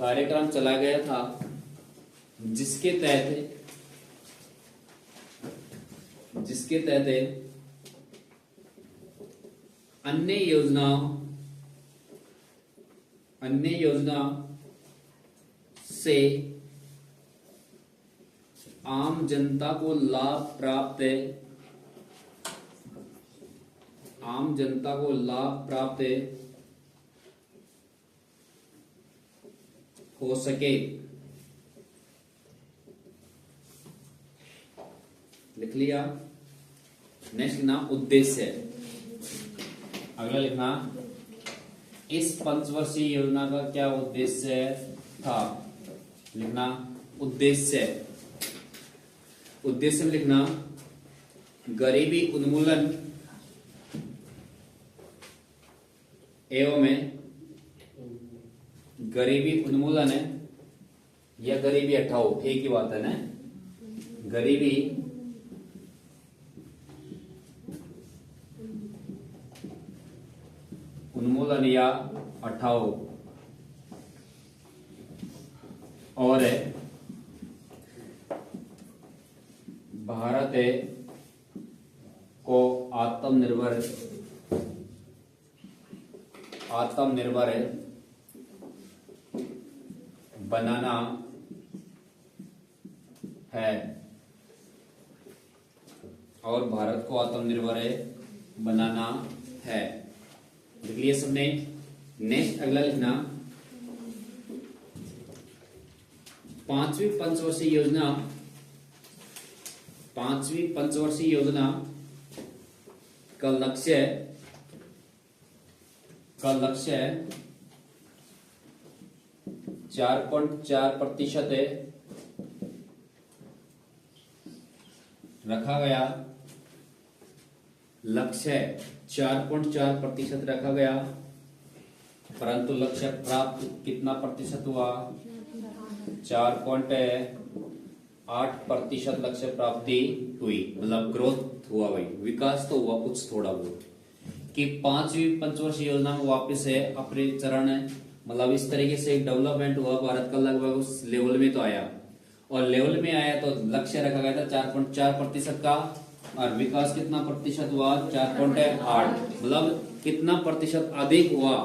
कार्यक्रम चला गया था जिसके तहत अन्य योजना से आम जनता को लाभ प्राप्त हो सके। लिख लिया। नेक्स्ट लिखना उद्देश्य। अगला लिखना इस पंचवर्षीय योजना का क्या उद्देश्य था। लिखना उद्देश्य। उद्देश्य में लिखना गरीबी उन्मूलन एवं गरीबी उन्मूलन है या गरीबी हटाओ, एक ही बात है ना। गरीबी उन्मूलन या हटाओ और भारत को आत्मनिर्भर बनाना है और भारत को आत्मनिर्भर बनाना है। लिख लिया सबने। नेक्स्ट अगला लिखना पांचवी पंचवर्षीय योजना का लक्ष्य 4.4% रखा गया। लक्ष्य 4.4% रखा गया, परंतु लक्ष्य प्राप्त कितना प्रतिशत हुआ। 4.8% लक्ष्य प्राप्ति हुई, मतलब ग्रोथ हुआ भाई, विकास तो हुआ कुछ थोड़ा बहुत। कि पांचवी पंचवर्षीय योजना में वापस है अपने चरण, मतलब इस तरीके से एक डेवलपमेंट हुआ भारत का, लगभग उस लेवल में तो आया। और लेवल में आया तो लक्ष्य रखा गया था 4.4% का, और विकास कितना प्रतिशत हुआ 4.8, मतलब कितना प्रतिशत अधिक हुआ,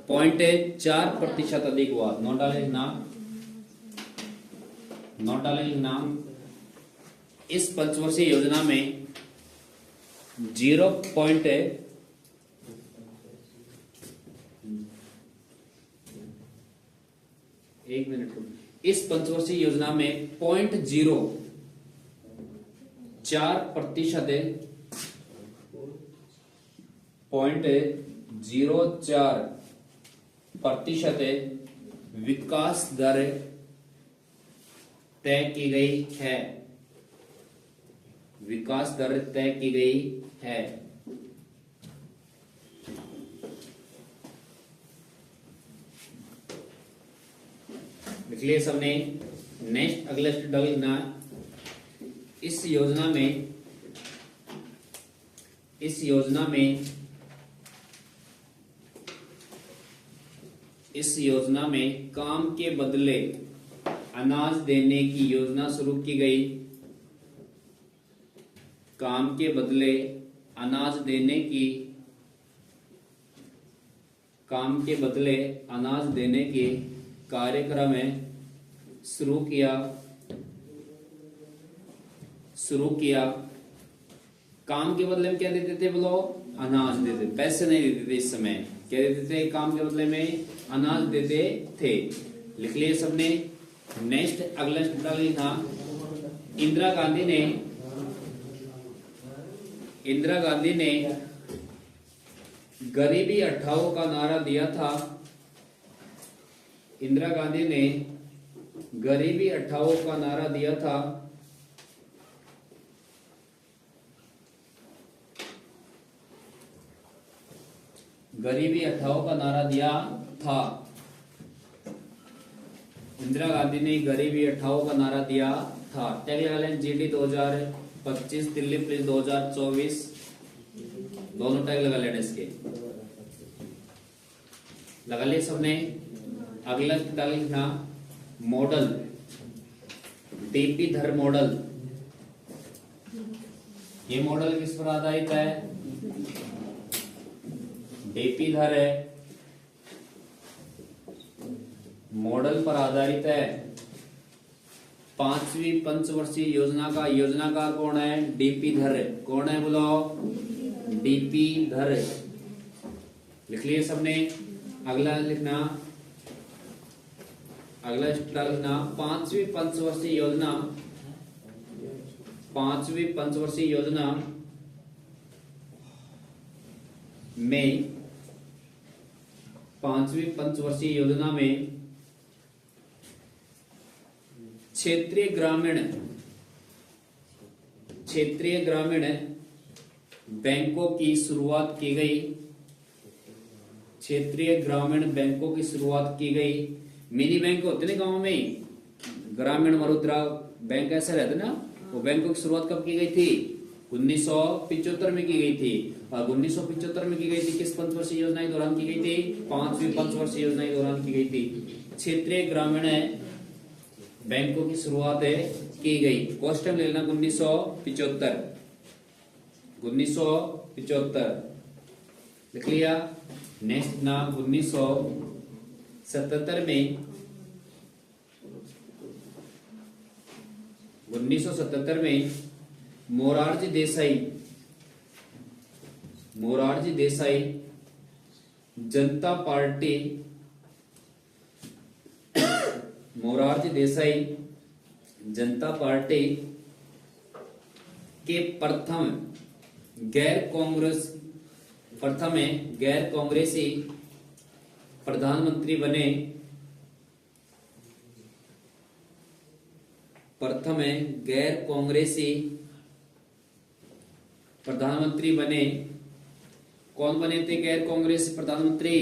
0.4% अधिक हुआ। नोट डाले लिखना इस पंचवर्षीय योजना में 0.1 पंचवर्षीय योजना में 0.04% विकास दर तय की गई है। विकास दर तय की गई है। लिख लिए सबने। नेक्स्ट अगला स्टेप लिखना इस योजना में काम के बदले अनाज देने की योजना शुरू की गई। काम के बदले अनाज देने की कार्यक्रम शुरू किया। काम के बदले में क्या देते थे बोलो, अनाज देते, पैसे नहीं देते थे। इस समय क्या देते थे, काम के बदले में अनाज देते थे। लिख लिए सबने। नेक्स्ट अगला स्टेप लिखा इंदिरा गांधी ने गरीबी हटाओ का नारा दिया था। इंदिरा गांधी ने गरीबी हटाओ का नारा दिया था। गरीबी हटाओ का नारा दिया था। इंदिरा गांधी ने गरीबी हटाओ का नारा दिया था। टैग लगा लें GD 2025, दिल्ली पुलिस 2024, दोनों टैग लगा लेने इसके। लगा लिए सबने। अगला लिखना मॉडल, डीपी धर मॉडल। ये मॉडल किस पर आधारित है? डीपी धर है, मॉडल पर आधारित है। 5वीं पंचवर्षीय योजनाकार कौन है? डीपी धर। कौन है बोलो? डीपी धर। लिख लिए सबने? अगला लिखना 5वीं पंचवर्षीय योजना, 5वीं पंचवर्षीय योजना में, 5वीं पंचवर्षीय योजना में क्षेत्रीय ग्रामीण बैंकों की शुरुआत की गई। क्षेत्रीय ग्रामीण बैंकों की शुरुआत की गई। मिनी बैंक होते ना गांव में, ग्रामीण मरुद्रा बैंक ऐसा रहता ना, वो बैंकों की शुरुआत कब की गई थी? 1975 में की गई थी। और 1975 में की गई थी किस पंचवर्षीय योजना के दौरान की गई थी? 5वीं पंचवर्षीय योजना के दौरान की गई थी। क्षेत्रीय ग्रामीण बैंकों की शुरुआत की गई। क्वेश्चन ले लेना 1975, 1975 लिख लिया। नेक्स्ट ना 1977 में, 1977 में मोरारजी देसाई जनता पार्टी, मोरारजी देसाई जनता पार्टी के प्रथम गैर कांग्रेसी प्रधानमंत्री बने। प्रथम गैर कांग्रेसी प्रधानमंत्री बने। कौन बने थे गैर कांग्रेसी प्रधानमंत्री?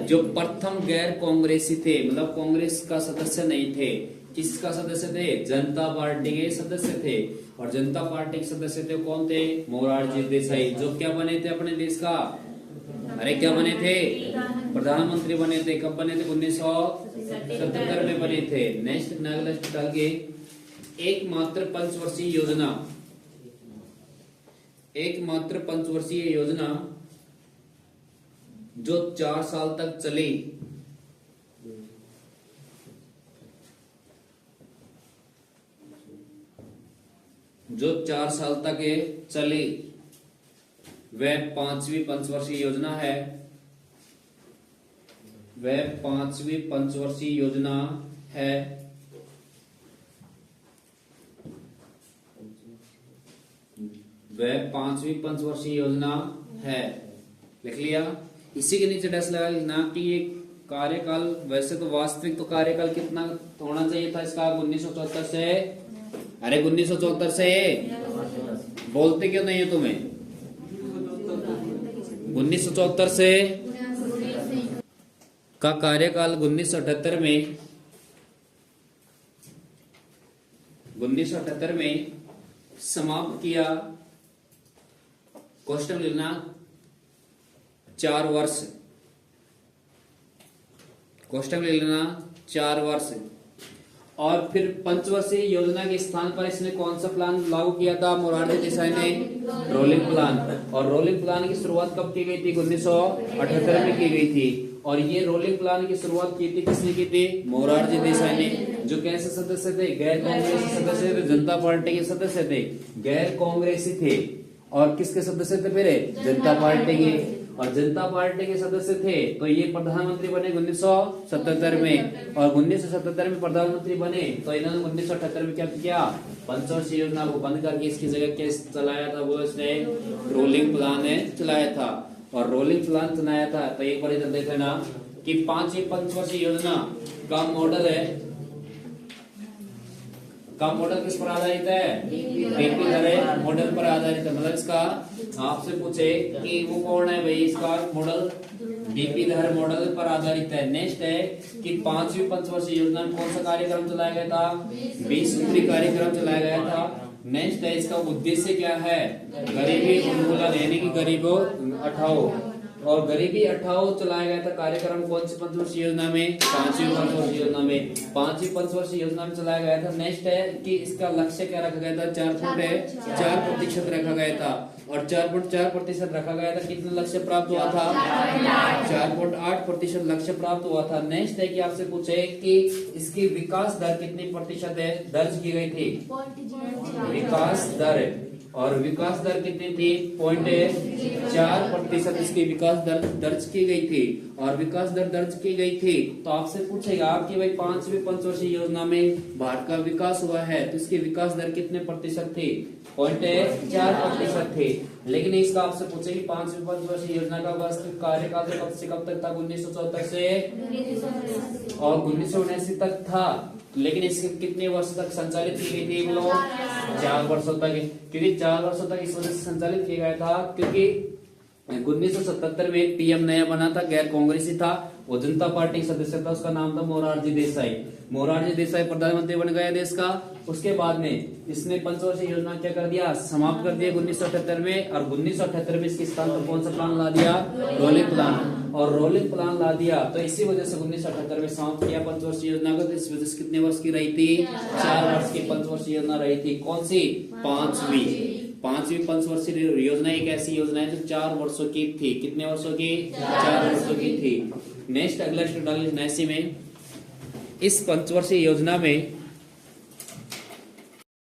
जो प्रथम गैर कांग्रेसी थे, मतलब कांग्रेस का सदस्य नहीं थे। किसका सदस्य थे? जनता पार्टी के सदस्य थे। और जनता पार्टी के सदस्य थे कौन थे? मोरारजी देसाई। जो क्या बने थे अपने देश का? अरे क्या बने थे? प्रधानमंत्री बने थे। कब बने थे? 1977 में बने थे। नेक्स्ट डाल के एकमात्र पंचवर्षीय योजना जो 4 साल तक चली। जो 4 साल तक चली वह 5वीं पंचवर्षीय योजना है। वह 5वीं पंचवर्षीय योजना है। वह 5वीं पंचवर्षीय योजना है। लिख लिया। इसी के नीचे डैश लगा लिखना कि ये कार्यकाल, वैसे तो वास्तविक तो कार्यकाल कितना होना चाहिए था इसका? 1974 से। अरे 1974 से बोलते क्यों नहीं है तुम्हें? 1974 से का कार्यकाल 1978 में समाप्त किया। क्वेश्चन लिखना 4 वर्ष। क्वेश्चन लिखना 4 वर्ष। और फिर पंचवर्षीय योजना के स्थान पर इसने कौन सा प्लान लागू किया था? मोरारजी देसाई ने रोलिंग प्लान। और रोलिंग प्लान की शुरुआत कब की गई थी? 1978 में की गई थी। और ये रोलिंग प्लान की शुरुआत की थी किसने की थी? मोरारजी देसाई ने। जो कैसे सदस्य थे? गैर कांग्रेसी सदस्य थे। जनता पार्टी के सदस्य थे, गैर कांग्रेसी थे। और किसके सदस्य थे? फिर जनता पार्टी के। और जनता पार्टी के सदस्य थे तो ये प्रधानमंत्री बने 1977 में। और 1977 में प्रधानमंत्री बने तो इन्होंने 1978 में क्या किया? पंचवर्षीय योजना को बंद करके इसकी जगह क्या चलाया था? वो इसने रोलिंग प्लान चलाया था। और रोलिंग प्लान चलाया था तो एक बार इधर देख लेना कि 5वीं पंचवर्षीय योजना का मॉडल है। का मॉडल किस पर आधारित है? डीपी धर मॉडल पर आधारित है। मतलब इसका आपसे पूछे कि वो कौन है भाई, इसका मॉडल डीपी धर मॉडल पर आधारित है। नेक्स्ट है कि 5वीं पंचवर्षीय योजना में कौन सा कार्यक्रम चलाया गया था? 20 सूत्री कार्यक्रम चलाया गया था। नेक्स्ट है इसका उद्देश्य क्या है? गरीबी उन्मूलन, यानी कि गरीबों हटाओ। और गरीबी हटाओ चलाया गया था कार्यक्रम कौन सी पंचवर्षीय योजना में? 5वीं पंचवर्षीय योजना में। 5वीं पंचवर्षीय योजना में चलाया गया था। नेक्स्ट है कि इसका लक्ष्य क्या रखा गया था? 4.4% रखा गया था और 4.4% रखा गया था। कितना लक्ष्य प्राप्त हुआ था? 4.8% लक्ष्य प्राप्त हुआ था। नेक्स्ट है कि आपसे पूछे कि इसकी विकास दर कितनी प्रतिशत है दर्ज की गई थी? विकास दर, और विकास दर कितनी थी? 0.4% इसकी विकास दर दर्ज की गई थी और विकास दर दर्ज की गई थी। तो आपसे पूछेगा कि भाई 5वीं पंचवर्षीय योजना में भारत का विकास हुआ है तो इसकी विकास दर कितने प्रतिशत थी? 0.4% थी। लेकिन इसका आपसे पूछे कि 5वीं पंचवर्षीय योजना का वास्तविक कार्यकाल कब से कब तक था? 1974 से और 1979 तक था। लेकिन इसके कितने वर्ष तक संचालित की गई थी? बोलो 4 वर्षों तक। क्योंकि 4 वर्षों तक इस वजह से संचालित किया गया था क्योंकि 1977 में एक पीएम नया बना था, गैर कांग्रेसी था, वो जनता पार्टी का सदस्य था, उसका नाम था मोरारजी देसाई। मोरारजी देसाई प्रधानमंत्री बन गया देश का। उसके बाद में इसने पंचवर्षीय योजना क्या कर दिया? समाप्त कर दिया 1978 में। और 1978 में इसके स्थान पर कौन सा प्लान ला दिया? Rolling plan. और रोलिंग प्लान ला दिया तो इसी वजह से 1978 में समाप्त किया पंचवर्षीय योजना को। तो इस वजह से कितने वर्ष की रही थी? 4 वर्ष की पंचवर्षीय योजना रही थी। कौन सी? 5वीं पंचवर्षीय योजना एक ऐसी योजना है जो 4 वर्षों की थी। कितने वर्षों की? 4 वर्षों की थी। नेक्स्ट अगला स्टेट में इस पंचवर्षीय योजना में